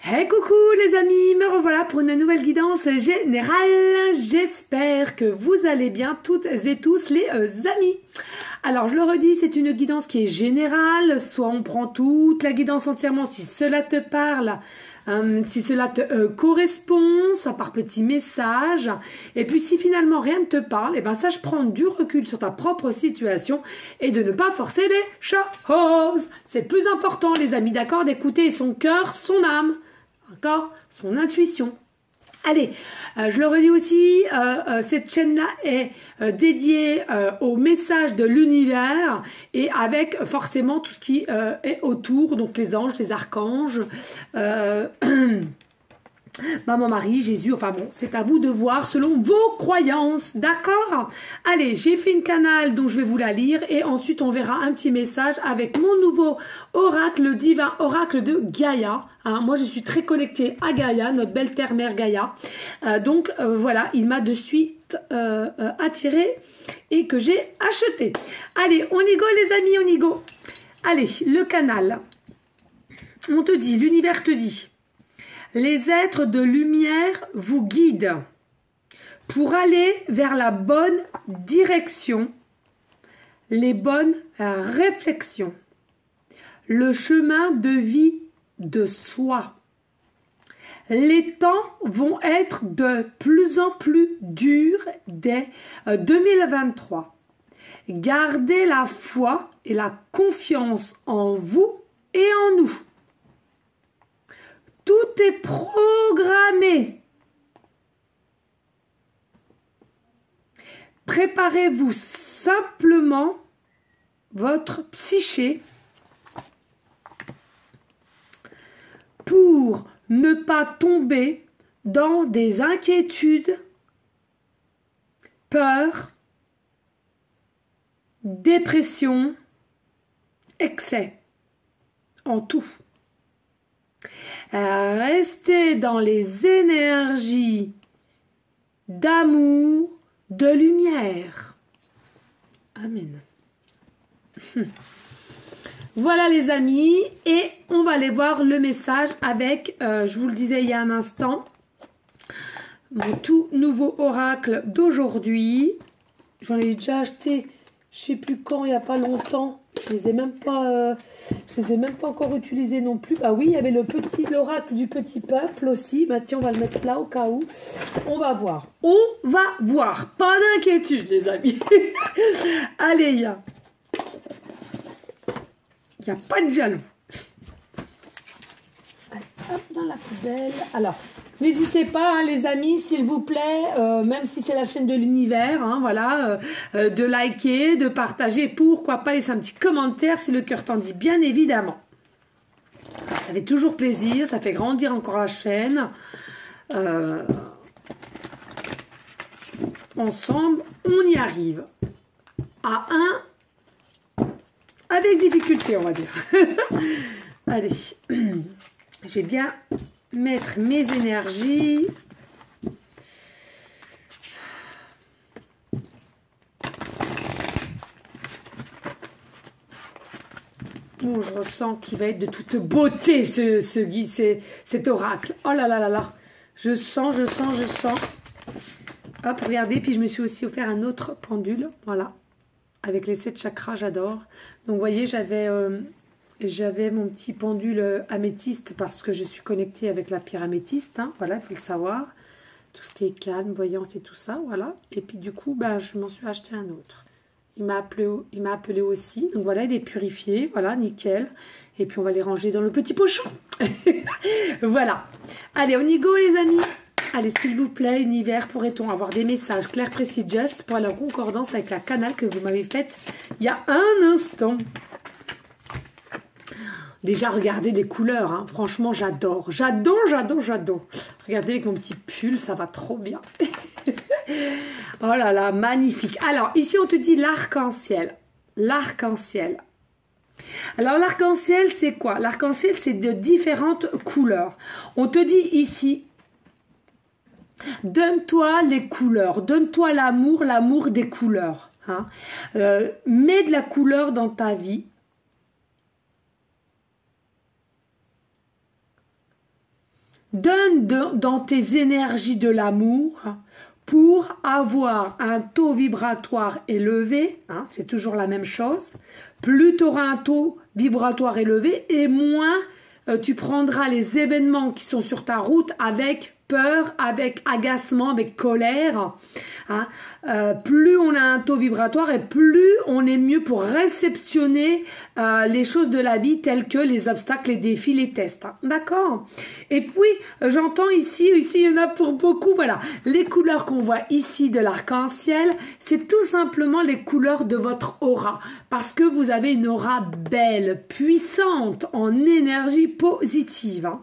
Hey coucou les amis, me revoilà pour une nouvelle guidance générale. J'espère que vous allez bien toutes et tous les amis. Alors je le redis, c'est une guidance qui est générale, soit on prend toute la guidance entièrement si cela te parle, si cela te correspond, soit par petits messages. Et puis si finalement rien ne te parle, et ben sache prendre du recul sur ta propre situation et de ne pas forcer les choses. C'est plus important les amis, d'accord, d'écouter son cœur, son âme. D'accord, son intuition. Allez, je le redis aussi, cette chaîne-là est dédiée au message de l'univers et avec forcément tout ce qui est autour, donc les anges, les archanges, Maman Marie, Jésus, enfin bon, c'est à vous de voir selon vos croyances, d'accord? Allez, j'ai fait une canal dont je vais vous la lire et ensuite on verra un petit message avec mon nouveau oracle, le divin oracle de Gaïa. Hein, moi, je suis très connectée à Gaïa, notre belle terre-mère Gaïa. Donc voilà, il m'a de suite attiré et que j'ai acheté. Allez, on y go les amis, on y go. Allez, le canal. On te dit, l'univers te dit. Les êtres de lumière vous guident pour aller vers la bonne direction, les bonnes réflexions, le chemin de vie de soi. Les temps vont être de plus en plus durs dès 2023. Gardez la foi et la confiance en vous et en nous. Tout est programmé. Préparez-vous simplement votre psyché pour ne pas tomber dans des inquiétudes, peur, dépression, excès, en tout. Restez dans les énergies d'amour, de lumière. Amen. Voilà les amis, et on va aller voir le message avec, je vous le disais il y a un instant, mon tout nouveau oracle d'aujourd'hui. J'en ai déjà acheté, je sais plus quand, il n'y a pas longtemps. Je les ai même pas encore utilisés non plus. Ah oui, il y avait l'oracle du petit peuple aussi. Bah tiens, on va le mettre là au cas où. On va voir. On va voir. Pas d'inquiétude, les amis. Allez, il y a pas de jaloux. Allez, hop, dans la poubelle. Alors, n'hésitez pas, hein, les amis, s'il vous plaît, même si c'est la chaîne de l'univers, hein, voilà, de liker, de partager, pourquoi pas laisser un petit commentaire si le cœur t'en dit, bien évidemment. Ça fait toujours plaisir, ça fait grandir encore la chaîne. Ensemble, on y arrive. À un, avec difficulté, on va dire. Allez, je vais bien mettre mes énergies. Oh, je ressens qu'il va être de toute beauté cet oracle. Oh là là là là. Je sens. Hop, regardez. Puis je me suis aussi offert un autre pendule. Voilà. Avec les 7 chakras, j'adore. Donc, vous voyez, j'avais mon petit pendule améthyste parce que je suis connectée avec la pierre améthyste. Hein, voilà, il faut le savoir. Tout ce qui est calme, voyance et tout ça. Voilà. Et puis, du coup, ben, je m'en suis acheté un autre. Il m'a appelé aussi. Donc, voilà, il est purifié. Voilà, nickel. Et puis, on va les ranger dans le petit pochon. Voilà. Allez, on y go, les amis. Allez, s'il vous plaît, univers, pourrait-on avoir des messages clairs, précis, just pour aller en concordance avec la canal que vous m'avez faite il y a un instant. Déjà, regardez les couleurs, hein. Franchement, j'adore. J'adore. Regardez avec mon petit pull, ça va trop bien. Oh là là, magnifique. Alors, ici, on te dit l'arc-en-ciel. L'arc-en-ciel. Alors, l'arc-en-ciel, c'est quoi? L'arc-en-ciel, c'est de différentes couleurs. On te dit ici, donne-toi les couleurs, donne-toi l'amour, l'amour des couleurs. Hein. Mets de la couleur dans ta vie. donne dans tes énergies de l'amour pour avoir un taux vibratoire élevé, hein, c'est toujours la même chose. Plus tu auras un taux vibratoire élevé et moins tu prendras les événements qui sont sur ta route avec peur, avec agacement, avec colère. Hein. Plus on a un taux vibratoire et plus on est mieux pour réceptionner les choses de la vie telles que les obstacles, les défis, les tests. Hein. D'accord? Et puis, j'entends ici, il y en a pour beaucoup, voilà. Les couleurs qu'on voit ici de l'arc-en-ciel, c'est tout simplement les couleurs de votre aura. Parce que vous avez une aura belle, puissante, en énergie positive. Hein.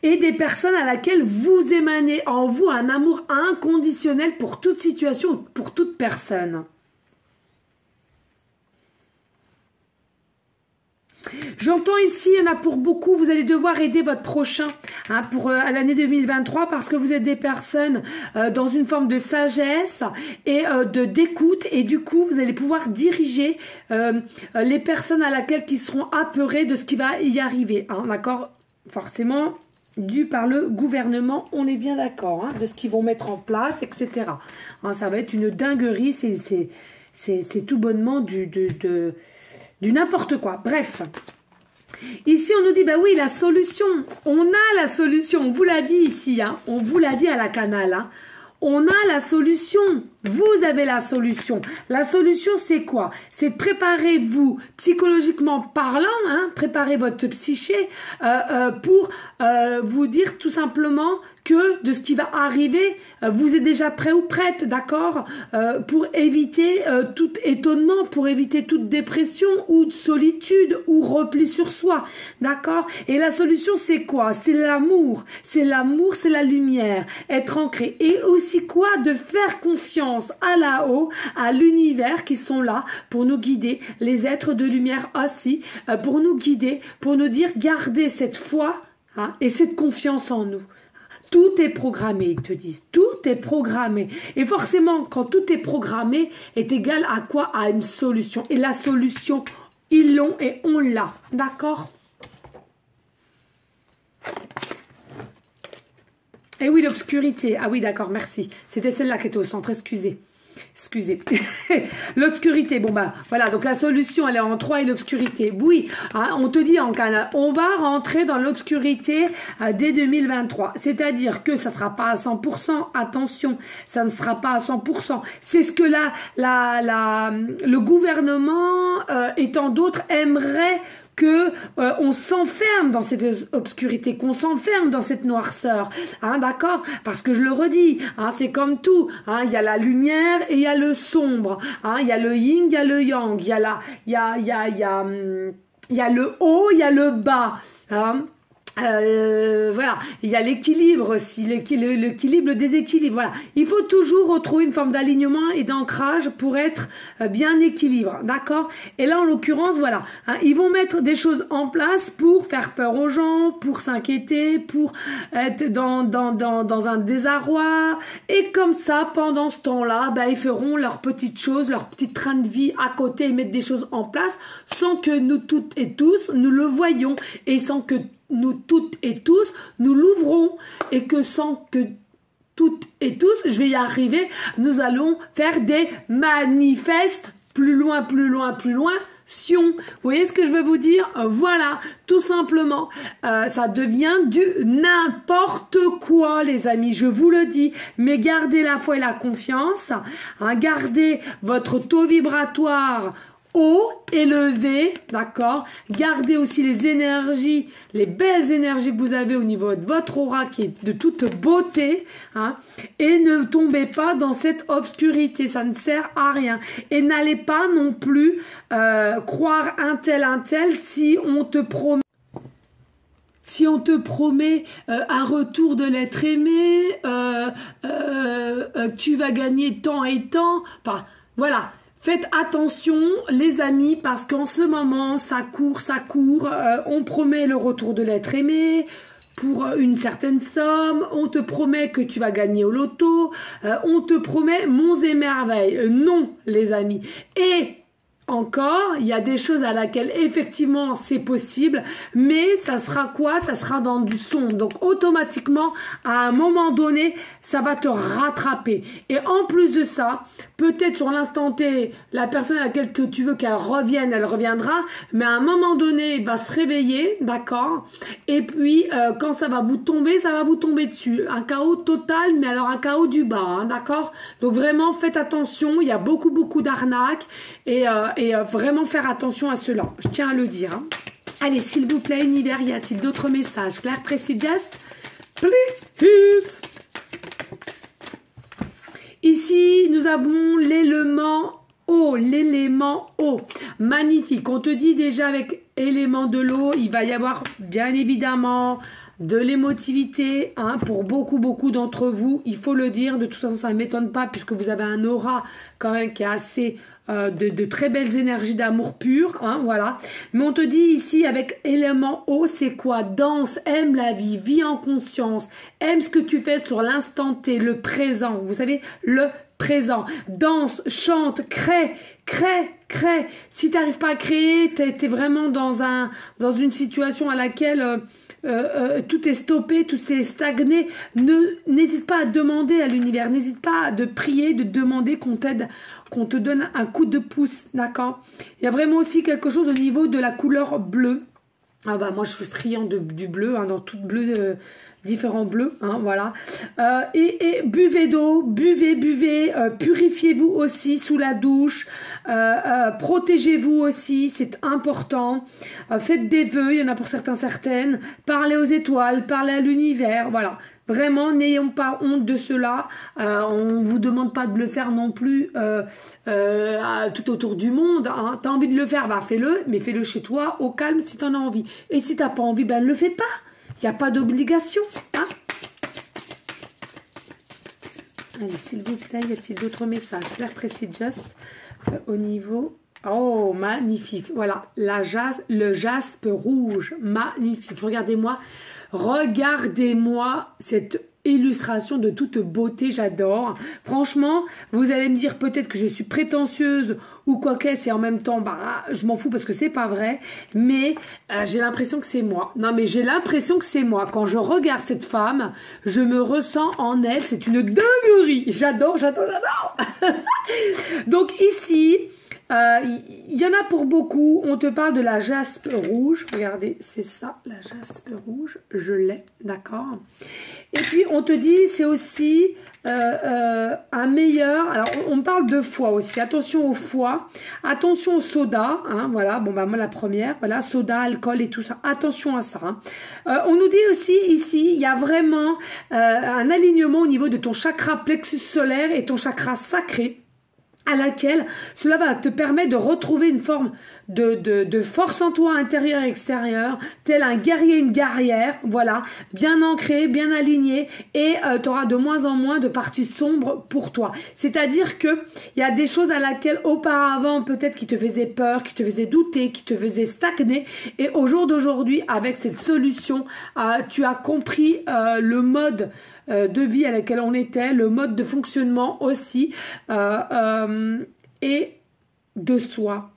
Et des personnes à laquelle vous émanez en vous un amour inconditionnel pour toute situation, pour toute personne. J'entends ici, il y en a pour beaucoup, vous allez devoir aider votre prochain hein, pour l'année 2023 parce que vous êtes des personnes dans une forme de sagesse et d'écoute et du coup vous allez pouvoir diriger les personnes à laquelle qui seront apeurées de ce qui va y arriver. Hein, d'accord? Forcément dû par le gouvernement, on est bien d'accord, hein, de ce qu'ils vont mettre en place, etc. Hein, ça va être une dinguerie, c'est tout bonnement du n'importe quoi. Bref, ici on nous dit, bah oui, la solution, on a la solution, on vous l'a dit ici, hein, on vous l'a dit à la canal, hein, on a la solution, vous avez la solution. La solution, c'est quoi? C'est de préparer vous, psychologiquement parlant, hein, préparer votre psyché pour vous dire tout simplement que de ce qui va arriver, vous êtes déjà prêt ou prête, d'accord? Pour éviter tout étonnement, pour éviter toute dépression ou solitude ou repli sur soi, d'accord? Et la solution, c'est quoi? C'est l'amour, c'est l'amour, c'est la lumière, être ancré. Et aussi quoi? De faire confiance à là-haut, à l'univers qui sont là pour nous guider, les êtres de lumière aussi, pour nous guider, pour nous dire gardez cette foi hein, et cette confiance en nous. Tout est programmé, ils te disent. Tout est programmé. Et forcément, quand tout est programmé, est égal à quoi? À une solution. Et la solution, ils l'ont et on l'a. D'accord? Et oui, l'obscurité. Ah oui, d'accord, merci. C'était celle-là qui était au centre, excusez. L'obscurité, bon bah voilà, donc la solution elle est en 3 et l'obscurité, oui, hein, on te dit en Canada, on va rentrer dans l'obscurité dès 2023, c'est-à-dire que ça sera pas à 100%, attention, ça ne sera pas à 100%, c'est ce que le gouvernement et tant d'autres aimeraient que on s'enferme dans cette obscurité, qu'on s'enferme dans cette noirceur, hein, d'accord? Parce que je le redis, hein, c'est comme tout, hein, il y a la lumière et il y a le sombre, hein, il y a le yin, il y a le yang, il y a le haut, il y a le bas, hein. Voilà, il y a l'équilibre aussi, l'équilibre, le déséquilibre, voilà. Il faut toujours retrouver une forme d'alignement et d'ancrage pour être bien équilibré, d'accord? Et là, en l'occurrence, voilà, hein, ils vont mettre des choses en place pour faire peur aux gens, pour s'inquiéter, pour être dans un désarroi, et comme ça, pendant ce temps-là, bah, ils feront leurs petites choses, leur petit train de vie à côté, ils mettent des choses en place, sans que nous toutes et tous, nous le voyions, et sans que nous toutes et tous, nous l'ouvrons et que sans que toutes et tous, je vais y arriver, nous allons faire des manifestes plus loin, Sion. Vous voyez ce que je veux vous dire? Voilà, tout simplement, ça devient du n'importe quoi, les amis, je vous le dis, mais gardez la foi et la confiance, hein, gardez votre taux vibratoire haut, élevé, d'accord? Gardez aussi les énergies, les belles énergies que vous avez au niveau de votre aura qui est de toute beauté, hein? Et ne tombez pas dans cette obscurité, ça ne sert à rien. Et n'allez pas non plus croire un tel si on te promet. Si on te promet un retour de l'être aimé, tu vas gagner tant et tant, enfin, voilà. Faites attention les amis parce qu'en ce moment ça court, on promet le retour de l'être aimé pour une certaine somme, on te promet que tu vas gagner au loto, on te promet monts et merveilles. Non les amis. Et encore, il y a des choses à laquelle effectivement c'est possible, mais ça sera quoi? Ça sera dans du son. Donc automatiquement, à un moment donné, ça va te rattraper. Et en plus de ça, peut-être sur l'instant T, la personne à laquelle que tu veux qu'elle revienne, elle reviendra, mais à un moment donné, il va se réveiller, d'accord? Et puis, quand ça va vous tomber dessus. Un chaos total, mais alors un chaos du bas, hein, d'accord? Donc vraiment, faites attention, il y a beaucoup d'arnaques et vraiment faire attention à cela. Je tiens à le dire. Hein. Allez, s'il vous plaît, univers, y a-t-il d'autres messages? Claire, précis, just, please. Ici, nous avons l'élément eau, magnifique. On te dit déjà avec élément de l'eau, il va y avoir bien évidemment de l'émotivité, hein, pour beaucoup d'entre vous, il faut le dire, de toute façon ça ne m'étonne pas puisque vous avez un aura quand même qui est assez de très belles énergies d'amour pur, hein, voilà. Mais on te dit ici avec élément eau, c'est quoi? Danse, aime la vie, vis en conscience, aime ce que tu fais sur l'instant T, le présent, vous savez, le présent, danse, chante, crée. Si tu n'arrives pas à créer, tu es vraiment dans une situation à laquelle tout est stoppé, tout est stagné. N'hésite pas à demander à l'univers, n'hésite pas de prier, de demander qu'on t'aide, qu'on te donne un coup de pouce, d'accord? Il y a vraiment aussi quelque chose au niveau de la couleur bleue. Ah bah moi je suis friand du bleu, hein, dans tout bleu, différents bleus, hein, voilà. Et buvez d'eau, buvez, purifiez-vous aussi sous la douche, protégez-vous aussi, c'est important. Faites des vœux, il y en a pour certaines. Parlez aux étoiles, parlez à l'univers, voilà. Vraiment, n'ayons pas honte de cela. On ne vous demande pas de le faire non plus tout autour du monde. Hein. Tu as envie de le faire, bah fais-le, mais fais-le chez toi, au calme si tu en as envie. Et si tu n'as pas envie, ben ne le fais pas. Il n'y a pas d'obligation. Hein. Allez, s'il vous plaît, y a-t-il d'autres messages? Claire, précis, just au niveau... Oh, magnifique. Voilà, le jaspe rouge. Magnifique. Regardez-moi cette illustration de toute beauté, j'adore. Franchement, vous allez me dire peut-être que je suis prétentieuse ou quoi qu'est-ce et en même temps, bah, je m'en fous parce que c'est pas vrai, mais j'ai l'impression que c'est moi. Non, mais j'ai l'impression que c'est moi. Quand je regarde cette femme, je me ressens en elle, c'est une dinguerie. J'adore. Donc ici... il y en a pour beaucoup. On te parle de la jaspe rouge. Regardez, c'est ça, la jaspe rouge. Je l'ai, d'accord. Et puis, on te dit, c'est aussi un meilleur... Alors, on me parle de foie aussi. Attention au foie. Attention au soda. Hein, voilà, bon, bah, moi, la première. Voilà, soda, alcool et tout ça. Attention à ça. Hein. On nous dit aussi, ici, il y a vraiment un alignement au niveau de ton chakra plexus solaire et ton chakra sacré, à laquelle cela va te permettre de retrouver une forme de force en toi intérieure et extérieure, tel un guerrier, une guerrière, voilà, bien ancré, bien aligné, et tu auras de moins en moins de parties sombres pour toi. C'est-à-dire que il y a des choses à laquelle auparavant peut-être qui te faisaient peur, qui te faisaient douter, qui te faisaient stagner, et au jour d'aujourd'hui, avec cette solution, tu as compris le mode de vie à laquelle on était, le mode de fonctionnement aussi, et de soi.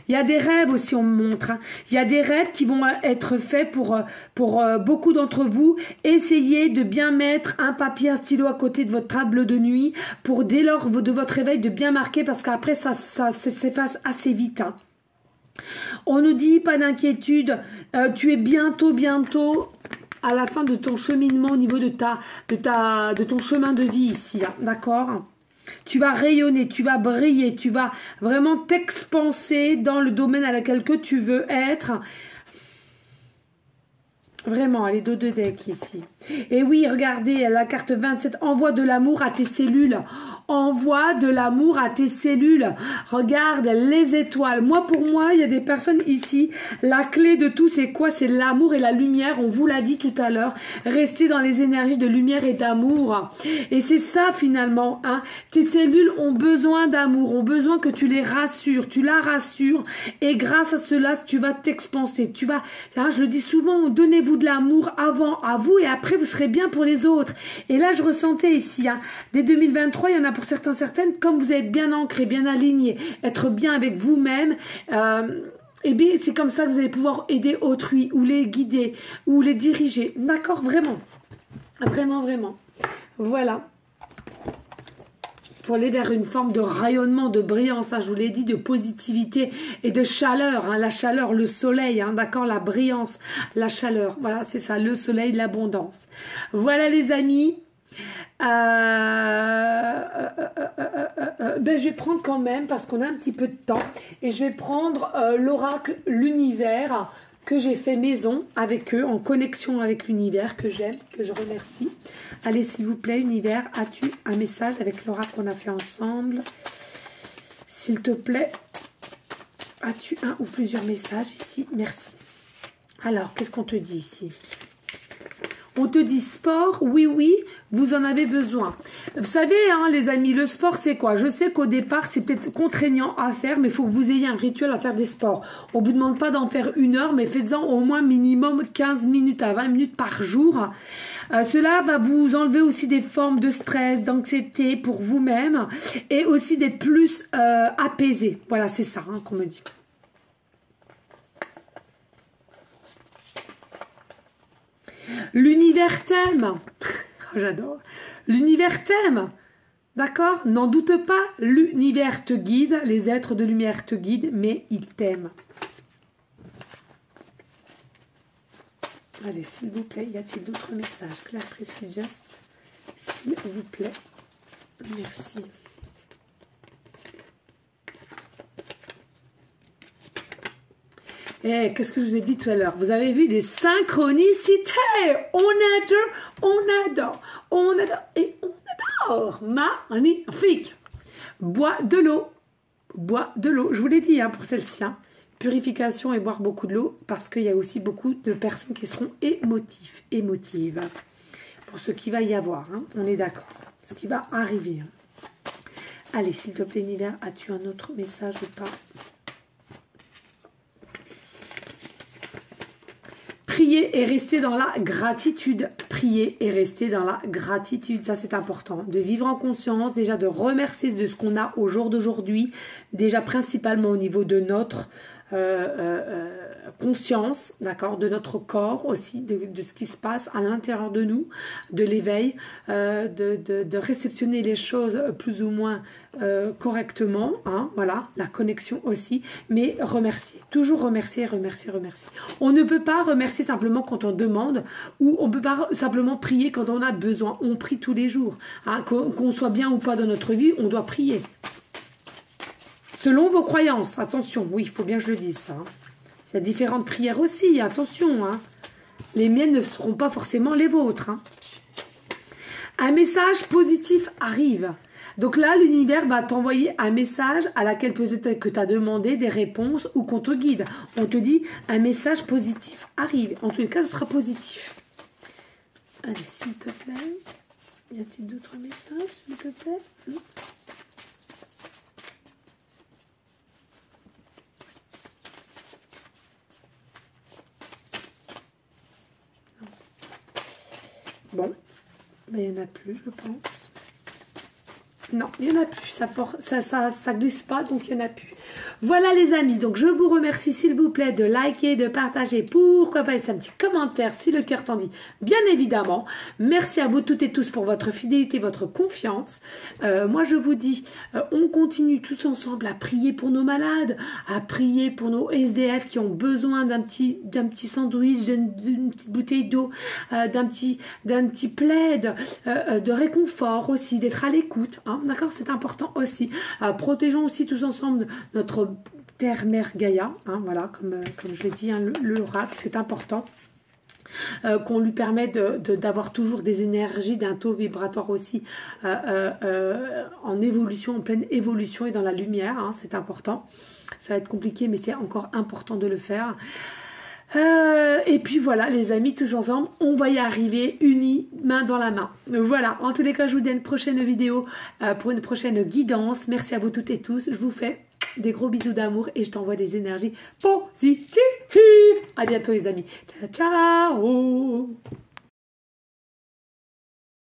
Il y a des rêves aussi, on me montre. Hein. Il y a des rêves qui vont être faits pour beaucoup d'entre vous. Essayez de bien mettre un papier, un stylo à côté de votre table de nuit pour dès lors de votre réveil de bien marquer parce qu'après ça s'efface assez vite. Hein. On nous dit, pas d'inquiétude, tu es bientôt à la fin de ton cheminement au niveau de ton chemin de vie ici, hein, d'accord? Tu vas rayonner, tu vas briller, tu vas vraiment t'expanser dans le domaine à laquelle que tu veux être. Vraiment, les dos de deck ici. Et oui, regardez, la carte 27, envoie de l'amour à tes cellules. Envoie de l'amour à tes cellules. Regarde les étoiles. Pour moi, il y a des personnes ici. La clé de tout, c'est quoi? C'est l'amour et la lumière. On vous l'a dit tout à l'heure. Restez dans les énergies de lumière et d'amour. Et c'est ça, finalement. Hein. Tes cellules ont besoin d'amour. Ont besoin que tu les rassures. Tu la rassures. Et grâce à cela, tu vas t'expanser. Je le dis souvent, donnez-vous de l'amour avant à vous et après vous serez bien pour les autres. Et là je ressentais ici, hein, dès 2023, il y en a pour certains, certaines, comme vous êtes bien ancrés, bien alignés, être bien avec vous-même, et bien c'est comme ça que vous allez pouvoir aider autrui ou les guider ou les diriger. D'accord, vraiment. Vraiment, vraiment. Voilà. Pour aller vers une forme de rayonnement, de brillance, hein, je vous l'ai dit, de positivité et de chaleur. Hein, la chaleur, le soleil, hein, d'accord, la brillance, la chaleur. Voilà, c'est ça, le soleil, l'abondance. Voilà les amis. Ben, je vais prendre quand même, parce qu'on a un petit peu de temps, et je vais prendre l'oracle, l'univers, que j'ai fait maison avec eux, en connexion avec l'univers, que j'aime, que je remercie. Allez, s'il vous plaît, univers, as-tu un message avec l'oracle qu'on a fait ensemble? S'il te plaît, as-tu un ou plusieurs messages ici? Merci. Alors, qu'est-ce qu'on te dit ici? On te dit sport, oui, oui, vous en avez besoin. Vous savez, hein, les amis, le sport, c'est quoi? Je sais qu'au départ, c'est peut-être contraignant à faire, mais il faut que vous ayez un rituel à faire des sports. On ne vous demande pas d'en faire 1 heure, mais faites-en au moins minimum 15 minutes à 20 minutes par jour. Cela va vous enlever aussi des formes de stress, d'anxiété pour vous-même, et aussi d'être plus apaisé. Voilà, c'est ça hein, qu'on me dit. L'univers t'aime. Oh, j'adore. L'univers t'aime. D'accord? N'en doute pas, l'univers te guide, les êtres de lumière te guident, mais ils t'aiment. Allez, s'il vous plaît, y a-t-il d'autres messages? Claire, précis, just. S'il vous plaît. Merci. Eh, qu'est-ce que je vous ai dit tout à l'heure? Vous avez vu les synchronicités. On adore et on adore. Magnifique. Bois de l'eau. Bois de l'eau. Je vous l'ai dit hein, pour celle-ci. Hein. Purification et boire beaucoup de l'eau parce qu'il y a aussi beaucoup de personnes qui seront émotives. Pour ce qui va y avoir. Hein. On est d'accord. Ce qui va arriver. Hein. Allez, s'il te plaît, univers, as-tu un autre message ou pas? Prier et rester dans la gratitude. Prier et rester dans la gratitude. Ça, c'est important. De vivre en conscience, déjà de remercier de ce qu'on a au jour d'aujourd'hui. Déjà principalement au niveau de notre conscience, d'accord, de notre corps aussi, de ce qui se passe à l'intérieur de nous, de l'éveil, de réceptionner les choses plus ou moins correctement, hein, voilà, la connexion aussi, mais remercier, toujours remercier. On ne peut pas remercier simplement quand on demande, ou on ne peut pas simplement prier quand on a besoin. On prie tous les jours, hein, qu'on soit bien ou pas dans notre vie, on doit prier. Selon vos croyances, attention, oui, il faut bien que je le dise ça. Hein. Il y a différentes prières aussi, attention. Hein. Les miennes ne seront pas forcément les vôtres. Hein. Un message positif arrive. Donc là, l'univers va t'envoyer un message à laquelle peut-être que tu as demandé des réponses ou qu'on te guide. On te dit un message positif arrive. En tous les cas, ce sera positif. Allez, s'il te plaît. Y a-t-il d'autres messages, s'il te plaît? Bon, ben, il n'y en a plus, je pense. Non, il n'y en a plus. Ça glisse pas, donc il n'y en a plus. Voilà les amis, donc je vous remercie s'il vous plaît de liker, de partager, pourquoi pas laisser un petit commentaire si le cœur t'en dit, bien évidemment. Merci à vous toutes et tous pour votre fidélité, votre confiance. Moi je vous dis, on continue tous ensemble à prier pour nos malades, à prier pour nos SDF qui ont besoin d'un petit sandwich, d'une petite bouteille d'eau, d'un petit plaid, de réconfort aussi, d'être à l'écoute, hein, d'accord, c'est important aussi. Protégeons aussi tous ensemble notre terre-mère Gaïa, hein, voilà, comme je l'ai dit, hein, l'oracle, c'est important. Qu'on lui permet d'avoir toujours des énergies d'un taux vibratoire aussi en évolution, en pleine évolution et dans la lumière, hein, c'est important. Ça va être compliqué, mais c'est encore important de le faire. Et puis voilà les amis, tous ensemble, on va y arriver unis, main dans la main. Voilà, en tous les cas, je vous dis à une prochaine vidéo pour une prochaine guidance. Merci à vous toutes et tous, je vous fais des gros bisous d'amour et je t'envoie des énergies positives. À bientôt les amis. Ciao, ciao.